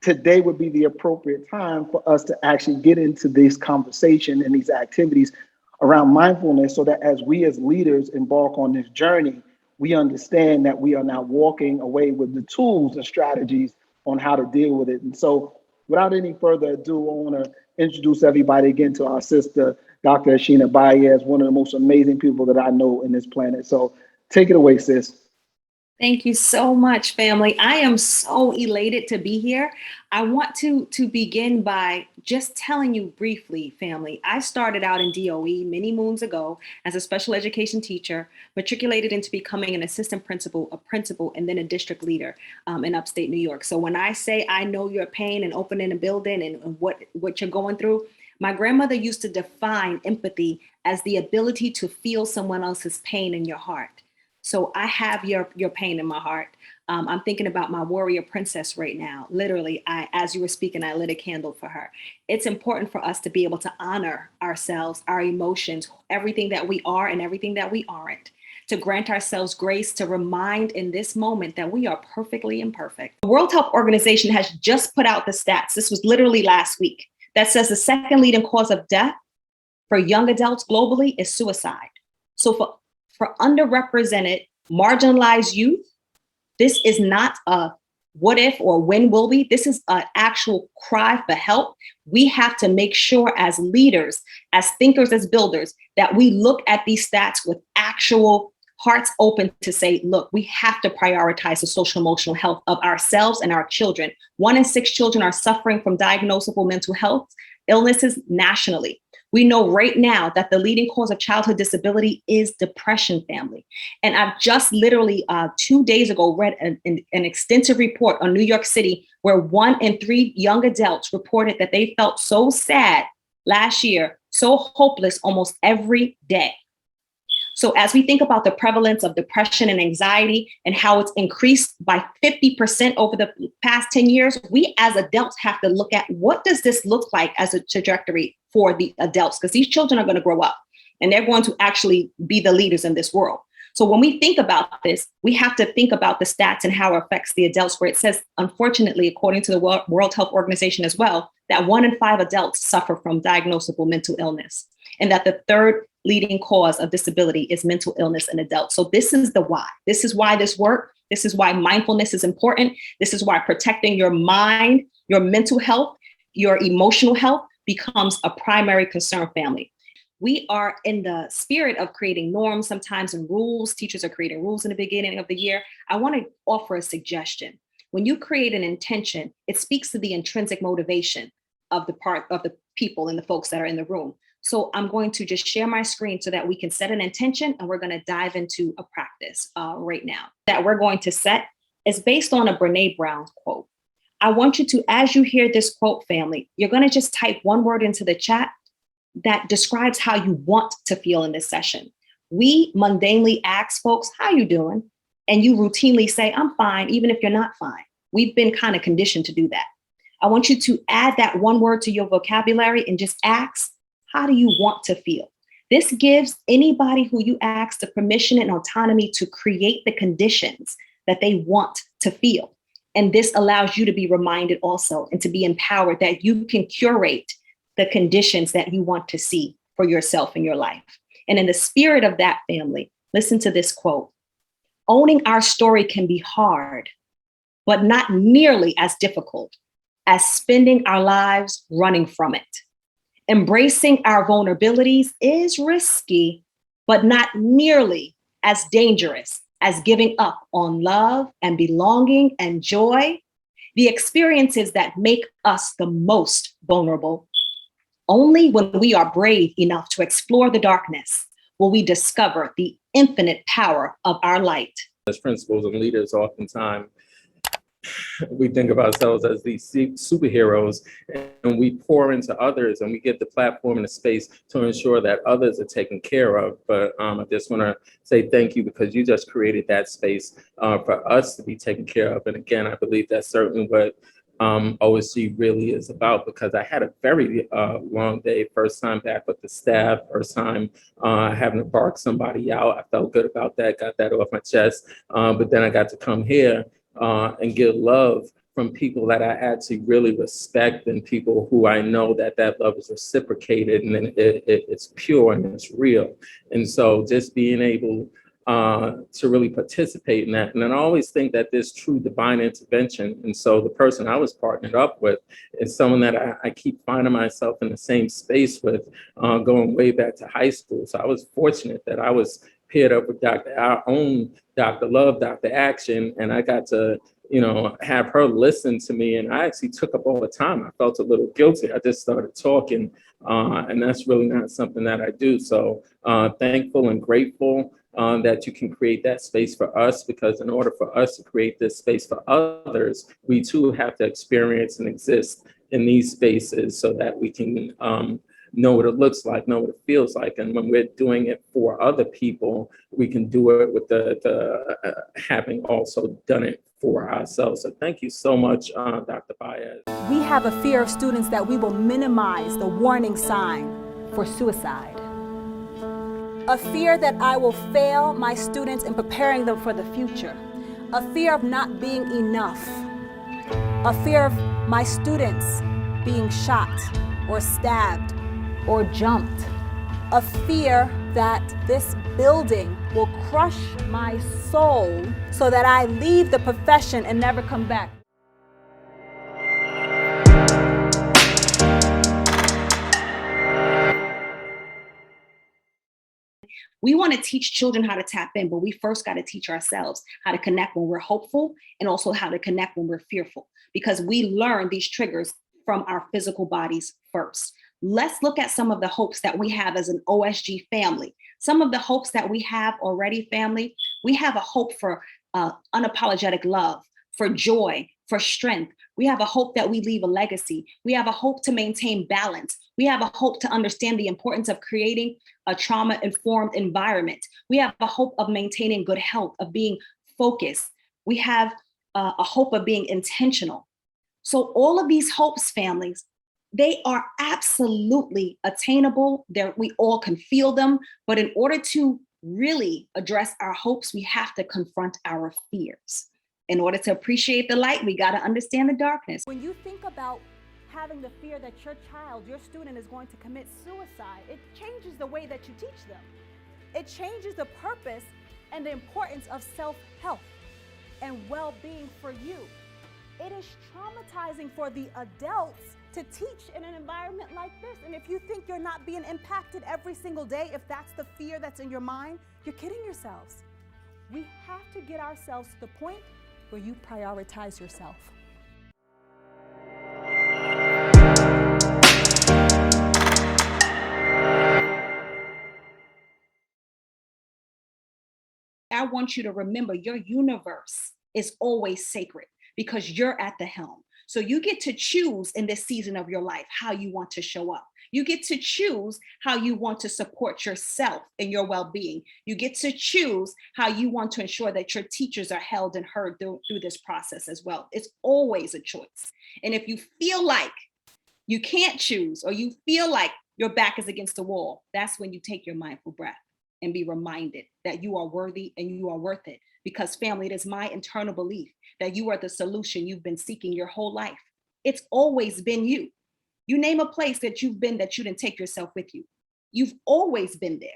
today would be the appropriate time for us to actually get into this conversation and these activities around mindfulness, so that as we as leaders embark on this journey, we understand that we are now walking away with the tools and strategies on how to deal with it. And so without any further ado, I want to introduce everybody again to our sister, Dr. Asheena Baez, one of the most amazing people that I know in this planet. So take it away, sis. Thank you so much, family. I am so elated to be here. I want to begin by just telling you briefly, family. I started out in DOE many moons ago as a special education teacher, matriculated into becoming an assistant principal, a principal, and then a district leader in upstate New York. So when I say I know your pain and opening a building and what you're going through, my grandmother used to define empathy as the ability to feel someone else's pain in your heart. So I have your pain in my heart. I'm thinking about my warrior princess right now. Literally, as you were speaking, I lit a candle for her. It's important for us to be able to honor ourselves, our emotions, everything that we are and everything that we aren't, to grant ourselves grace, to remind in this moment that we are perfectly imperfect. The World Health Organization has just put out the stats. This was literally last week, that says the second leading cause of death for young adults globally is suicide. So for underrepresented, marginalized youth, this is not a what if or when will we. This is an actual cry for help. We have to make sure as leaders, as thinkers, as builders, that we look at these stats with actual hearts open to say, look, we have to prioritize the social emotional health of ourselves and our children. 1 in 6 children are suffering from diagnosable mental health illnesses nationally. We know right now that the leading cause of childhood disability is depression, family. And I've just literally 2 days ago read an extensive report on New York City where 1 in 3 young adults reported that they felt so sad last year, so hopeless almost every day. So as we think about the prevalence of depression and anxiety and how it's increased by 50% over the past 10 years, we as adults have to look at what does this look like as a trajectory for the adults, because these children are going to grow up and they're going to actually be the leaders in this world. So when we think about this, we have to think about the stats and how it affects the adults, where it says, unfortunately, according to the World Health Organization as well, that 1 in 5 adults suffer from diagnosable mental illness, and that the third leading cause of disability is mental illness in adults. So this is the why. This is why this work. This is why mindfulness is important. This is why protecting your mind, your mental health, your emotional health becomes a primary concern, family. We are in the spirit of creating norms sometimes and rules. Teachers are creating rules in the beginning of the year. I want to offer a suggestion. When you create an intention, it speaks to the intrinsic motivation of the part of the people and the folks that are in the room. So I'm going to just share my screen so that we can set an intention, and we're going to dive into a practice right now that we're going to set. Is based on a Brene Brown quote. I want you to, as you hear this quote, family, you're going to just type one word into the chat that describes how you want to feel in this session. We mundanely ask folks, how you doing? And you routinely say, I'm fine, even if you're not fine. We've been kind of conditioned to do that. I want you to add that one word to your vocabulary and just ask, how do you want to feel? This gives anybody who you ask the permission and autonomy to create the conditions that they want to feel. And this allows you to be reminded also and to be empowered that you can curate the conditions that you want to see for yourself in your life. And in the spirit of that, family, listen to this quote. Owning our story can be hard, but not nearly as difficult as spending our lives running from it. Embracing our vulnerabilities is risky, but not nearly as dangerous as giving up on love and belonging and joy, the experiences that make us the most vulnerable. Only when we are brave enough to explore the darkness will we discover the infinite power of our light. As principals and leaders, oftentimes we think of ourselves as these superheroes, and we pour into others and we get the platform and the space to ensure that others are taken care of. But I just want to say thank you, because you just created that space for us to be taken care of. And again, I believe that's certainly what OSG really is about, because I had a very long day, first time back with the staff, first time having to bark somebody out. I felt good about that, got that off my chest. But then I got to come here and give love from people that I actually really respect and people who I know that love is reciprocated and then it's pure and it's real. And so just being able to really participate in that. And then I always think that there's true divine intervention. And so the person I was partnered up with is someone that I keep finding myself in the same space with, going way back to high school. So I was fortunate that I was paired up with our own Dr. Love, Dr. Action, and I got to, have her listen to me. And I actually took up all the time. I felt a little guilty. I just started talking, and that's really not something that I do. So thankful and grateful that you can create that space for us, because in order for us to create this space for others, we too have to experience and exist in these spaces so that we can know what it looks like, know what it feels like. And when we're doing it for other people, we can do it with the having also done it for ourselves. So thank you so much, Dr. Baez. We have a fear of students that we will minimize the warning sign for suicide. A fear that I will fail my students in preparing them for the future. A fear of not being enough. A fear of my students being shot or stabbed or jumped. A fear that this building will crush my soul so that I leave the profession and never come back. We want to teach children how to tap in, but we first got to teach ourselves how to connect when we're hopeful and also how to connect when we're fearful, because we learn these triggers from our physical bodies first. Let's look at some of the hopes that we have as an OSG family. Some of the hopes that we have already, family. We have a hope for unapologetic love, for joy, for strength. We have a hope that we leave a legacy. We have a hope to maintain balance. We have a hope to understand the importance of creating a trauma-informed environment. We have a hope of maintaining good health, of being focused. We have a hope of being intentional. So all of these hopes, families, they are absolutely attainable. We all can feel them, but in order to really address our hopes, we have to confront our fears. In order to appreciate the light, we got to understand the darkness. When you think about having the fear that your child, your student is going to commit suicide, it changes the way that you teach them. It changes the purpose and the importance of self-help and well-being for you. It is traumatizing for the adults to teach in an environment like this. And if you think you're not being impacted every single day, if that's the fear that's in your mind, you're kidding yourselves. We have to get ourselves to the point where you prioritize yourself. I want you to remember your universe is always sacred because you're at the helm. So you get to choose in this season of your life how you want to show up. You get to choose how you want to support yourself and your well-being. You get to choose how you want to ensure that your teachers are held and heard through this process as well. It's always a choice. And if you feel like you can't choose, or you feel like your back is against the wall, that's when you take your mindful breath and be reminded that you are worthy and you are worth it. Because family, it is my internal belief that you are the solution you've been seeking your whole life. It's always been you. You name a place that you've been that you didn't take yourself with you. You've always been there.